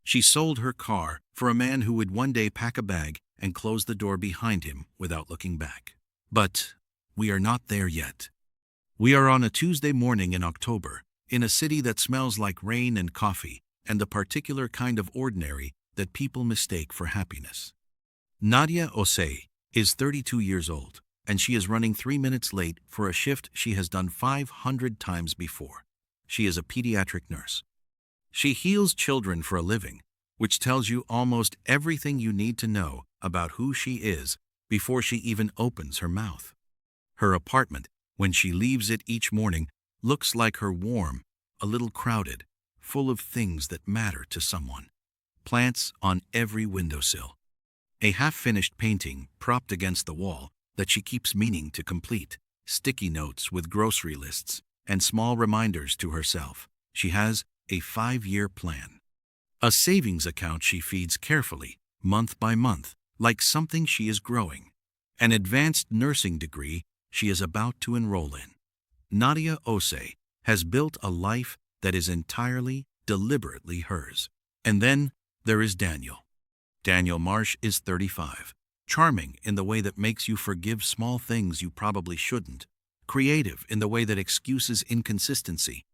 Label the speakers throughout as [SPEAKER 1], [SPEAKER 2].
[SPEAKER 1] She sold her car for a man who would one day pack a bag and close the door behind him without looking back. But we are not there yet. We are on a Tuesday morning in October, in a city that smells like rain and coffee, and the particular kind of ordinary that people mistake for happiness. Nadia Osei is 32 years old, and she is running 3 minutes late for a shift she has done 500 times before. She is a pediatric nurse. She heals children for a living, which tells you almost everything you need to know about who she is before she even opens her mouth. Her apartment, when she leaves it each morning, looks like her warm, a little crowded, full of things that matter to someone. Plants on every windowsill. A half-finished painting propped against the wall that she keeps meaning to complete. Sticky notes with grocery lists and small reminders to herself. She has a 5-year plan. A savings account she feeds carefully, month by month, like something she is growing. An advanced nursing degree she is about to enroll in. Nadia Osei has built a life that is entirely, deliberately hers. And then there is Daniel. Daniel Marsh is 35, charming in the way that makes you forgive small things you probably shouldn't, creative in the way that excuses inconsistency,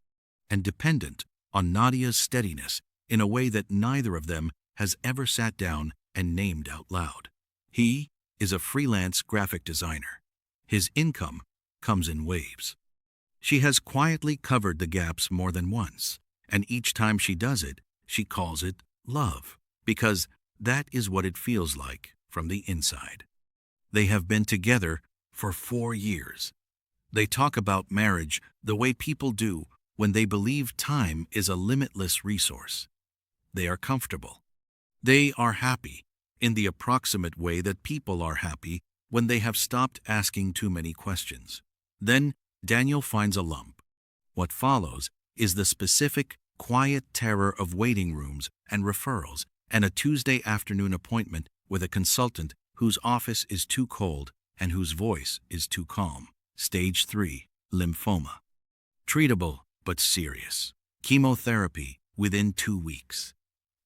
[SPEAKER 1] and dependent on Nadia's steadiness in a way that neither of them has ever sat down and named out loud. He is a freelance graphic designer. His income comes in waves. She has quietly covered the gaps more than once, and each time she does it, she calls it love, because that is what it feels like from the inside. They have been together for 4 years. They talk about marriage the way people do when they believe time is a limitless resource. They are comfortable. They are happy in the approximate way that people are happy when they have stopped asking too many questions. Then Daniel finds a lump. What follows is the specific, quiet terror of waiting rooms and referrals and a Tuesday afternoon appointment with a consultant whose office is too cold and whose voice is too calm. Stage 3, lymphoma. Treatable but serious. Chemotherapy within 2 weeks.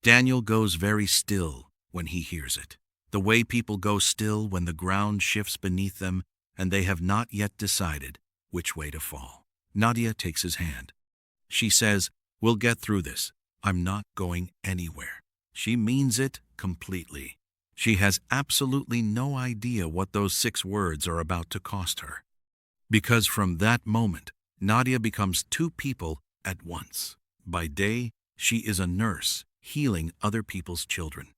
[SPEAKER 1] Daniel goes very still when he hears it. The way people go still when the ground shifts beneath them and they have not yet decided which way to fall. Nadia takes his hand. She says, "We'll get through this. I'm not going anywhere." She means it completely. She has absolutely no idea what those 6 words are about to cost her. Because from that moment, Nadia becomes 2 people at once. By day, she is a nurse healing other people's children.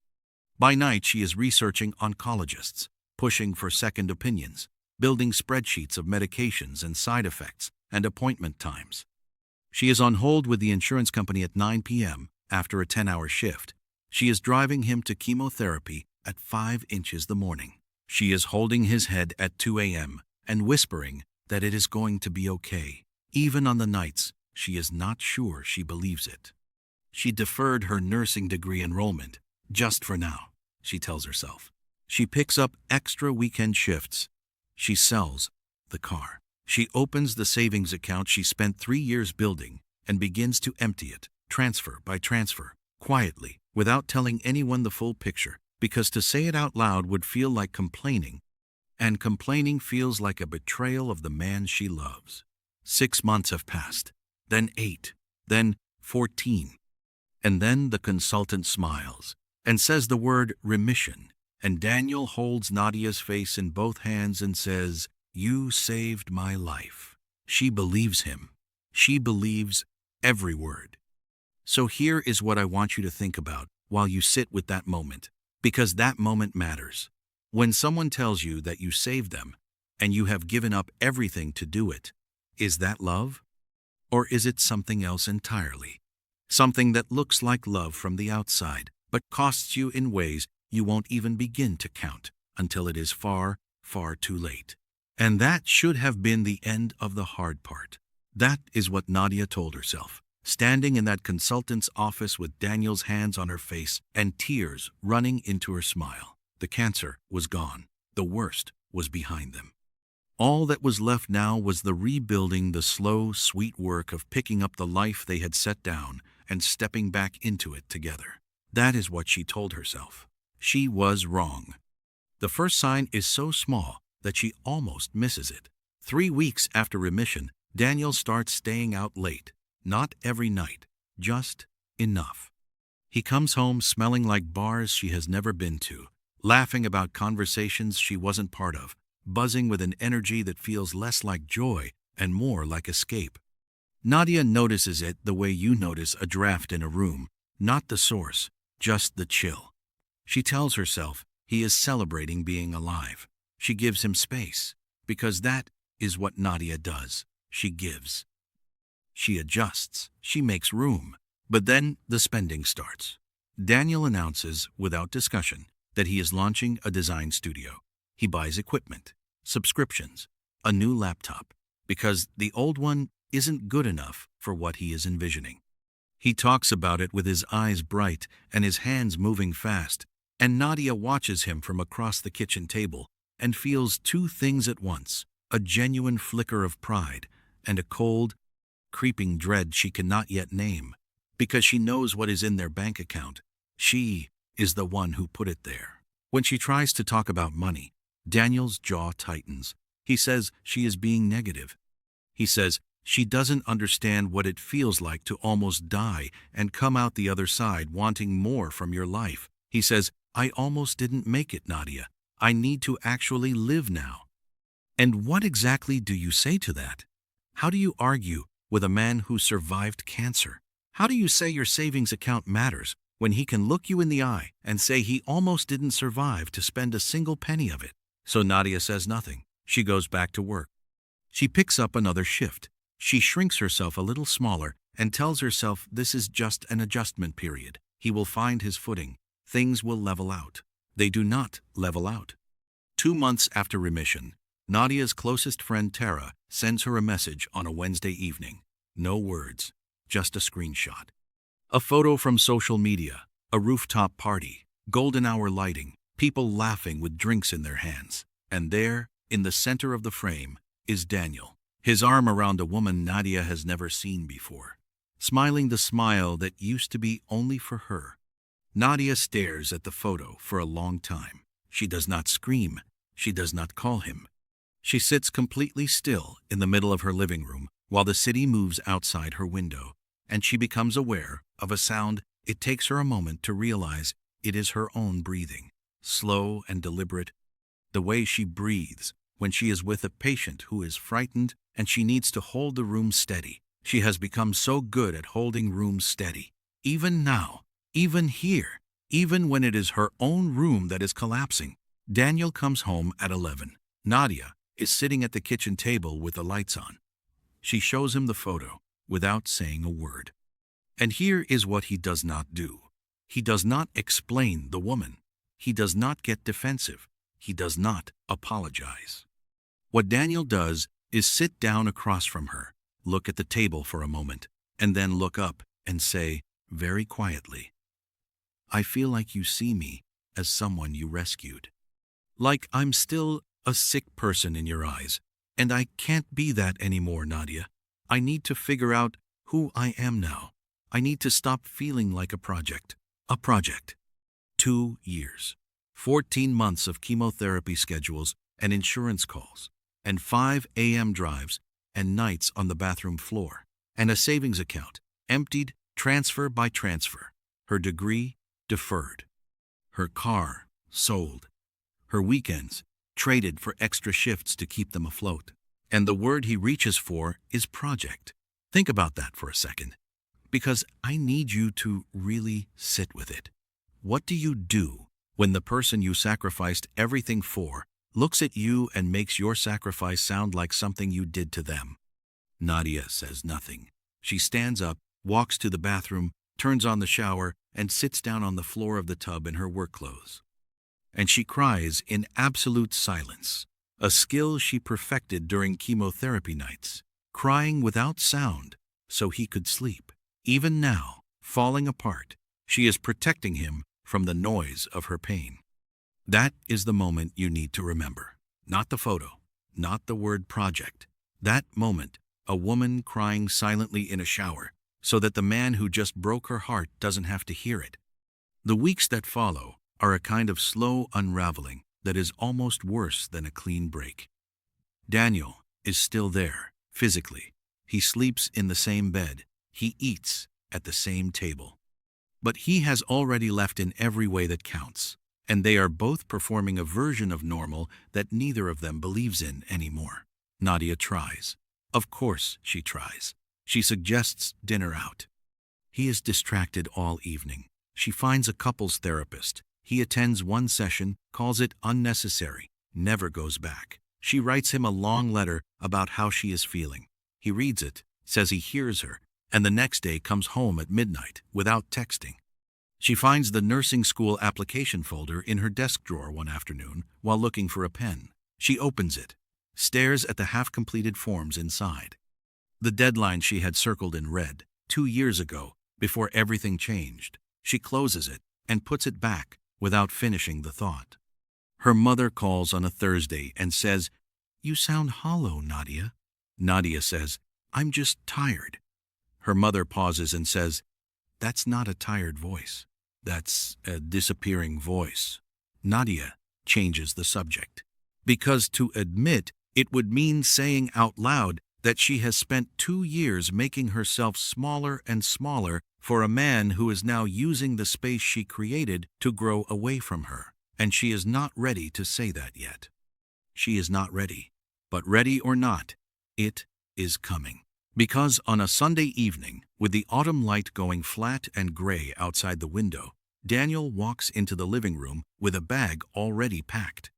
[SPEAKER 1] By night, she is researching oncologists, pushing for second opinions, building spreadsheets of medications and side effects and appointment times. She is on hold with the insurance company at 9 p.m. after a 10-hour shift. She is driving him to chemotherapy at 5 inches the morning. She is holding his head at 2 a.m. and whispering that it is going to be okay, even on the nights she is not sure she believes it. She deferred her nursing degree enrollment, just for now, she tells herself. She picks up extra weekend shifts. She sells the car. She opens the savings account she spent 3 years building and begins to empty it, transfer by transfer, quietly, without telling anyone the full picture, because to say it out loud would feel like complaining, and complaining feels like a betrayal of the man she loves. 6 months have passed, then 8, then 14. And then the consultant smiles and says the word remission, and Daniel holds Nadia's face in both hands and says, "You saved my life." She believes him. She believes every word. So here is what I want you to think about while you sit with that moment, because that moment matters. When someone tells you that you saved them and you have given up everything to do it, is that love? Or is it something else entirely? Something that looks like love from the outside, but costs you in ways you won't even begin to count until it is far, far too late. And that should have been the end of the hard part. That is what Nadia told herself, standing in that consultant's office with Daniel's hands on her face and tears running into her smile. The cancer was gone. The worst was behind them. All that was left now was the rebuilding, the slow, sweet work of picking up the life they had set down and stepping back into it together. That is what she told herself. She was wrong. The first sign is so small that she almost misses it. 3 weeks after remission, Daniel starts staying out late. Not every night, just enough. He comes home smelling like bars she has never been to, laughing about conversations she wasn't part of, buzzing with an energy that feels less like joy and more like escape. Nadia notices it the way you notice a draft in a room, not the source, just the chill. She tells herself he is celebrating being alive. She gives him space, because that is what Nadia does. She gives. She adjusts. She makes room. But then the spending starts. Daniel announces, without discussion, that he is launching a design studio. He buys equipment, subscriptions, a new laptop, because the old one isn't good enough for what he is envisioning. He talks about it with his eyes bright and his hands moving fast, and Nadia watches him from across the kitchen table and feels two things at once, a genuine flicker of pride and a cold, creeping dread she cannot yet name, because she knows what is in their bank account. She is the one who put it there. When she tries to talk about money, Daniel's jaw tightens. He says she is being negative. He says she doesn't understand what it feels like to almost die and come out the other side wanting more from your life. He says, I almost didn't make it, Nadia. I need to actually live now. And what exactly do you say to that? How do you argue with a man who survived cancer? How do you say your savings account matters when he can look you in the eye and say he almost didn't survive to spend a single penny of it? So Nadia says nothing. She goes back to work. She picks up another shift. She shrinks herself a little smaller and tells herself this is just an adjustment period. He will find his footing. Things will level out. They do not level out. 2 months after remission, Nadia's closest friend Tara sends her a message on a Wednesday evening. No words, just a screenshot. A photo from social media, a rooftop party, golden hour lighting, people laughing with drinks in their hands. And there, in the center of the frame, is Daniel, his arm around a woman Nadia has never seen before, smiling the smile that used to be only for her. Nadia stares at the photo for a long time. She does not scream. She does not call him. She sits completely still in the middle of her living room while the city moves outside her window, and she becomes aware of a sound. It takes her a moment to realize it is her own breathing, slow and deliberate, the way she breathes when she is with a patient who is frightened and she needs to hold the room steady. She has become so good at holding rooms steady. Even now, even here, even when it is her own room that is collapsing. Daniel comes home at 11. Nadia is sitting at the kitchen table with the lights on. She shows him the photo without saying a word. And here is what he does not do. He does not explain the woman. He does not get defensive. He does not apologize. What Daniel does is sit down across from her, look at the table for a moment, and then look up and say, very quietly, I feel like you see me as someone you rescued. Like I'm still a sick person in your eyes, and I can't be that anymore, Nadia. I need to figure out who I am now. I need to stop feeling like a project. A project. 2 years. 14 months of chemotherapy schedules and insurance calls, and 5 a.m. drives and nights on the bathroom floor, and a savings account emptied transfer by transfer, her degree deferred, her car sold, her weekends traded for extra shifts to keep them afloat. And the word he reaches for is project. Think about that for a second, because I need you to really sit with it. What do you do when the person you sacrificed everything for looks at you and makes your sacrifice sound like something you did to them? Nadia says nothing. She stands up, walks to the bathroom, turns on the shower, and sits down on the floor of the tub in her work clothes. And she cries in absolute silence, a skill she perfected during chemotherapy nights, crying without sound so he could sleep. Even now, falling apart, she is protecting him from the noise of her pain. That is the moment you need to remember. Not the photo, not the word project. That moment, a woman crying silently in a shower, so that the man who just broke her heart doesn't have to hear it. The weeks that follow are a kind of slow unraveling that is almost worse than a clean break. Daniel is still there, physically. He sleeps in the same bed. He eats at the same table. But he has already left in every way that counts, and they are both performing a version of normal that neither of them believes in anymore. Nadia tries. Of course she tries. She suggests dinner out. He is distracted all evening. She finds a couples therapist. He attends one session, calls it unnecessary, never goes back. She writes him a long letter about how she is feeling. He reads it, says he hears her, and the next day comes home at midnight without texting. She finds the nursing school application folder in her desk drawer one afternoon while looking for a pen. She opens it, stares at the half-completed forms inside. The deadline she had circled in red 2 years ago, before everything changed. She closes it and puts it back without finishing the thought. Her mother calls on a Thursday and says, "You sound hollow, Nadia." Nadia says, "I'm just tired." Her mother pauses and says, "That's not a tired voice. That's a disappearing voice." Nadia changes the subject, because to admit it would mean saying out loud that she has spent 2 years making herself smaller and smaller for a man who is now using the space she created to grow away from her, and she is not ready to say that yet. She is not ready, but ready or not, it is coming. Because on a Sunday evening, with the autumn light going flat and gray outside the window, Daniel walks into the living room with a bag already packed.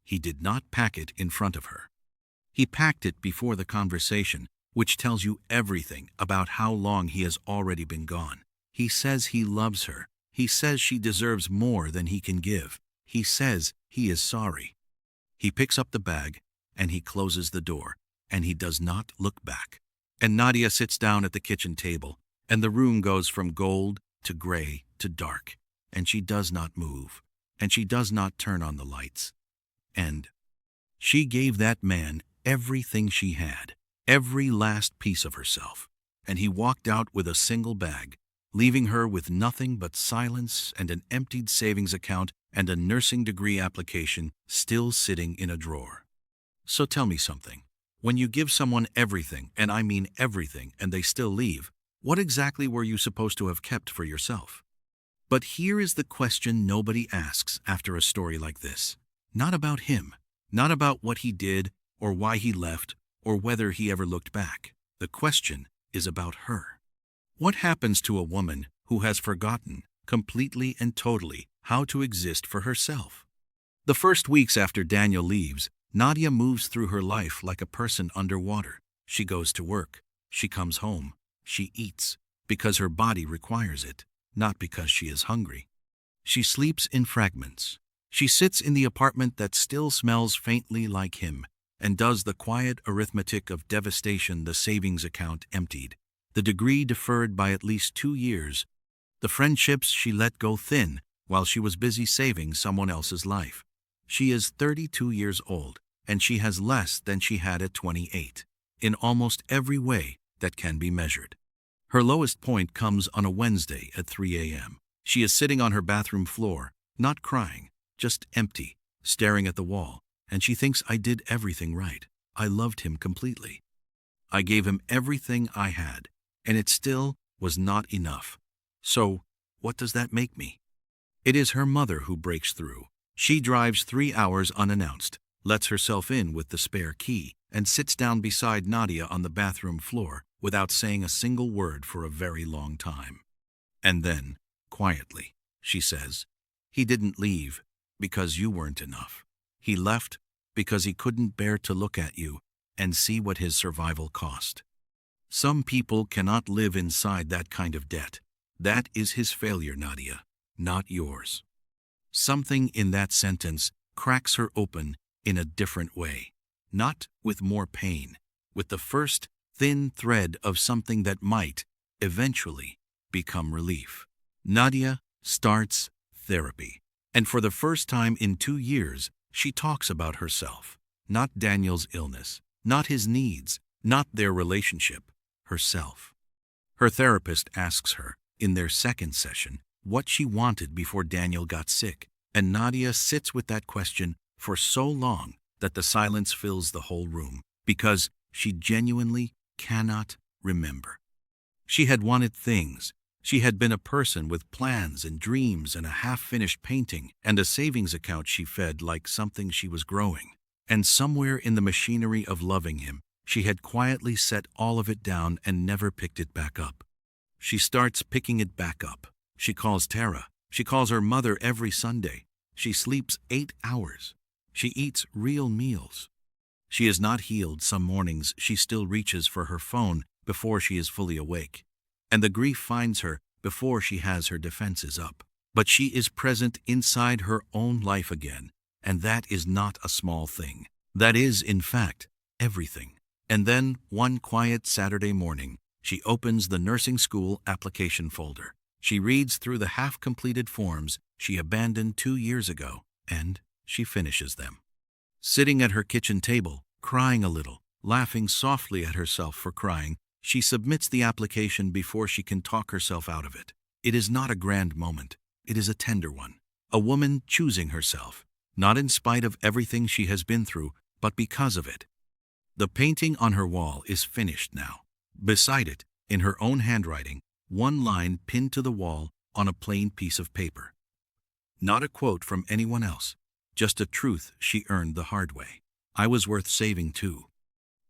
[SPEAKER 1] He did not pack it in front of her. He packed it before the conversation, which tells you everything about how long he has already been gone. He says he loves her. He says she deserves more than he can give. He says he is sorry. He picks up the bag, and he closes the door, and he does not look back. And Nadia sits down at the kitchen table, and the room goes from gold to gray to dark, and she does not move, and she does not turn on the lights. And she gave that man everything she had, every last piece of herself, and he walked out with a single bag, leaving her with nothing but silence and an emptied savings account and a nursing degree application still sitting in a drawer. So tell me something. When you give someone everything, and I mean everything, and they still leave, what exactly were you supposed to have kept for yourself? But here is the question nobody asks after a story like this. Not about him, not about what he did, or why he left, or whether he ever looked back. The question is about her. What happens to a woman who has forgotten, completely and totally, how to exist for herself? The first weeks after Daniel leaves, Nadia moves through her life like a person underwater. She goes to work. She comes home. She eats, because her body requires it, not because she is hungry. She sleeps in fragments. She sits in the apartment that still smells faintly like him, and does the quiet arithmetic of devastation, the savings account emptied, the degree deferred by at least 2 years, the friendships she let go thin while she was busy saving someone else's life. She is 32 years old, and she has less than she had at 28, in almost every way that can be measured. Her lowest point comes on a Wednesday at 3 a.m. She is sitting on her bathroom floor, not crying, just empty, staring at the wall, and she thinks, I did everything right. I loved him completely. I gave him everything I had, and it still was not enough. So, what does that make me? It is her mother who breaks through. She drives 3 hours unannounced, lets herself in with the spare key, and sits down beside Nadia on the bathroom floor without saying a single word for a very long time. And then, quietly, she says, "He didn't leave because you weren't enough. He left because he couldn't bear to look at you and see what his survival cost." Some people cannot live inside that kind of debt. That is his failure, Nadia, not yours. Something in that sentence cracks her open in a different way, not with more pain, with the first thin thread of something that might, eventually, become relief. Nadia starts therapy, and for the first time in 2 years, she talks about herself, not Daniel's illness, not his needs, not their relationship, herself. Her therapist asks her, in their second session, what she wanted before Daniel got sick, and Nadia sits with that question for so long that the silence fills the whole room, because she genuinely cannot remember. She had wanted things. She had been a person with plans and dreams and a half-finished painting and a savings account she fed like something she was growing. And somewhere in the machinery of loving him, she had quietly set all of it down and never picked it back up. She starts picking it back up. She calls Tara. She calls her mother every Sunday. She sleeps 8 hours. She eats real meals. She is not healed. Some mornings she still reaches for her phone before she is fully awake. And the grief finds her before she has her defenses up. But she is present inside her own life again, and that is not a small thing. That is, in fact, everything. And then, one quiet Saturday morning, she opens the nursing school application folder. She reads through the half-completed forms she abandoned 2 years ago, and she finishes them. Sitting at her kitchen table, crying a little, laughing softly at herself for crying, she submits the application before she can talk herself out of it. It is not a grand moment. It is a tender one. A woman choosing herself, not in spite of everything she has been through, but because of it. The painting on her wall is finished now. Beside it, in her own handwriting, one line pinned to the wall on a plain piece of paper. Not a quote from anyone else, just a truth she earned the hard way. I was worth saving too.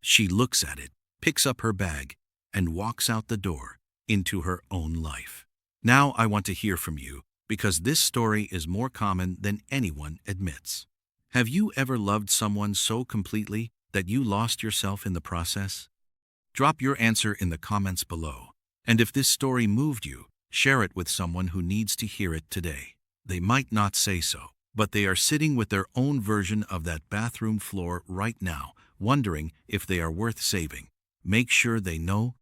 [SPEAKER 1] She looks at it, picks up her bag, and walks out the door into her own life. Now I want to hear from you, because this story is more common than anyone admits. Have you ever loved someone so completely that you lost yourself in the process? Drop your answer in the comments below. And if this story moved you, share it with someone who needs to hear it today. They might not say so, but they are sitting with their own version of that bathroom floor right now, wondering if they are worth saving. Make sure they know